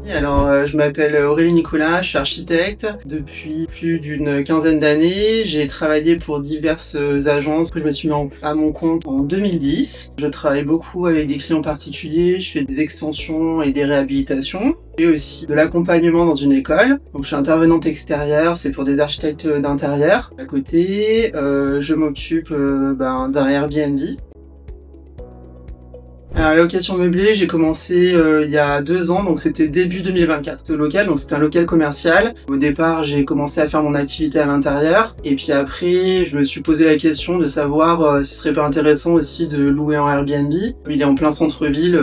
Je m'appelle Aurélie Nicolas, je suis architecte. Depuis plus d'une quinzaine d'années, j'ai travaillé pour diverses agences. Je me suis mis à mon compte en 2010. Je travaille beaucoup avec des clients particuliers, je fais des extensions et des réhabilitations. Et aussi de l'accompagnement dans une école. Donc je suis intervenante extérieure, c'est pour des architectes d'intérieur. À côté, je m'occupe d'un Airbnb. Alors, la location meublée, j'ai commencé il y a 2 ans, donc c'était début 2024. Ce local, donc c'était un local commercial. Au départ, j'ai commencé à faire mon activité à l'intérieur, et puis après, je me suis posé la question de savoir si ce serait pas intéressant aussi de louer en Airbnb. Il est en plein centre-ville,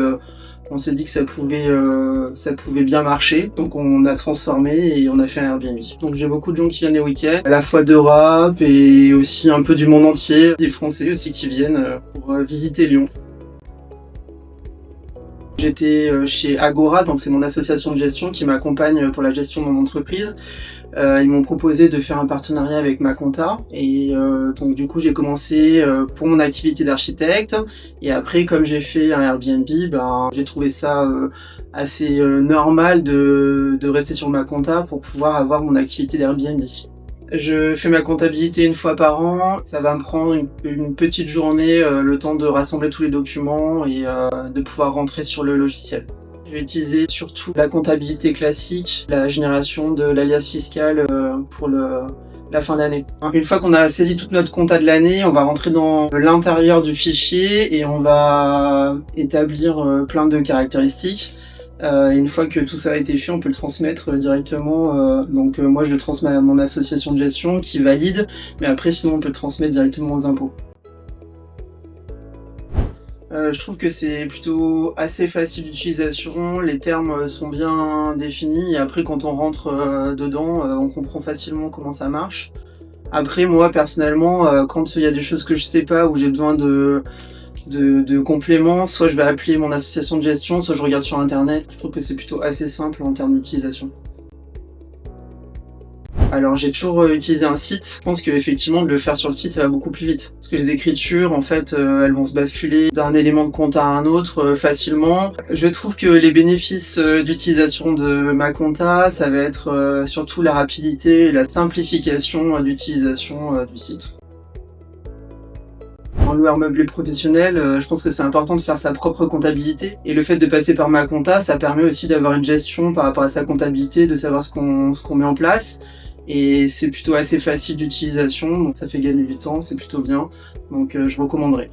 on s'est dit que ça pouvait bien marcher, donc on a transformé et on a fait un Airbnb. Donc j'ai beaucoup de gens qui viennent les week-ends, à la fois d'Europe et aussi un peu du monde entier, des Français aussi qui viennent pour visiter Lyon. J'étais chez Agora, donc c'est mon association de gestion qui m'accompagne pour la gestion de mon entreprise. Ils m'ont proposé de faire un partenariat avec Maconta et donc du coup j'ai commencé pour mon activité d'architecte, et après comme j'ai fait un Airbnb, j'ai trouvé ça assez normal de rester sur Maconta pour pouvoir avoir mon activité d'Airbnb. Je fais ma comptabilité une fois par an. Ça va me prendre une petite journée, le temps de rassembler tous les documents et de pouvoir rentrer sur le logiciel. Je vais utiliser surtout la comptabilité classique, la génération de l'alias fiscal pour la fin d'année. Une fois qu'on a saisi toute notre compta de l'année, on va rentrer dans l'intérieur du fichier et on va établir plein de caractéristiques. Une fois que tout ça a été fait, on peut le transmettre directement. Moi, je le transmets à mon association de gestion qui valide, mais après, sinon, on peut le transmettre directement aux impôts. Je trouve que c'est plutôt assez facile d'utilisation, les termes sont bien définis, et après, quand on rentre dedans, on comprend facilement comment ça marche. Après, moi, personnellement, quand il y a des choses que je sais pas, ou j'ai besoin de compléments, soit je vais appeler mon association de gestion, soit je regarde sur internet. Je trouve que c'est plutôt assez simple en termes d'utilisation. Alors j'ai toujours utilisé un site. Je pense qu'effectivement de le faire sur le site ça va beaucoup plus vite. Parce que les écritures en fait elles vont se basculer d'un élément de compta à un autre facilement. Je trouve que les bénéfices d'utilisation de Maconta, ça va être surtout la rapidité et la simplification d'utilisation du site. En loueur meublé professionnel, je pense que c'est important de faire sa propre comptabilité. Et le fait de passer par Maconta, ça permet aussi d'avoir une gestion par rapport à sa comptabilité, de savoir ce qu'on met en place. Et c'est plutôt assez facile d'utilisation, donc ça fait gagner du temps, c'est plutôt bien. Donc je recommanderais.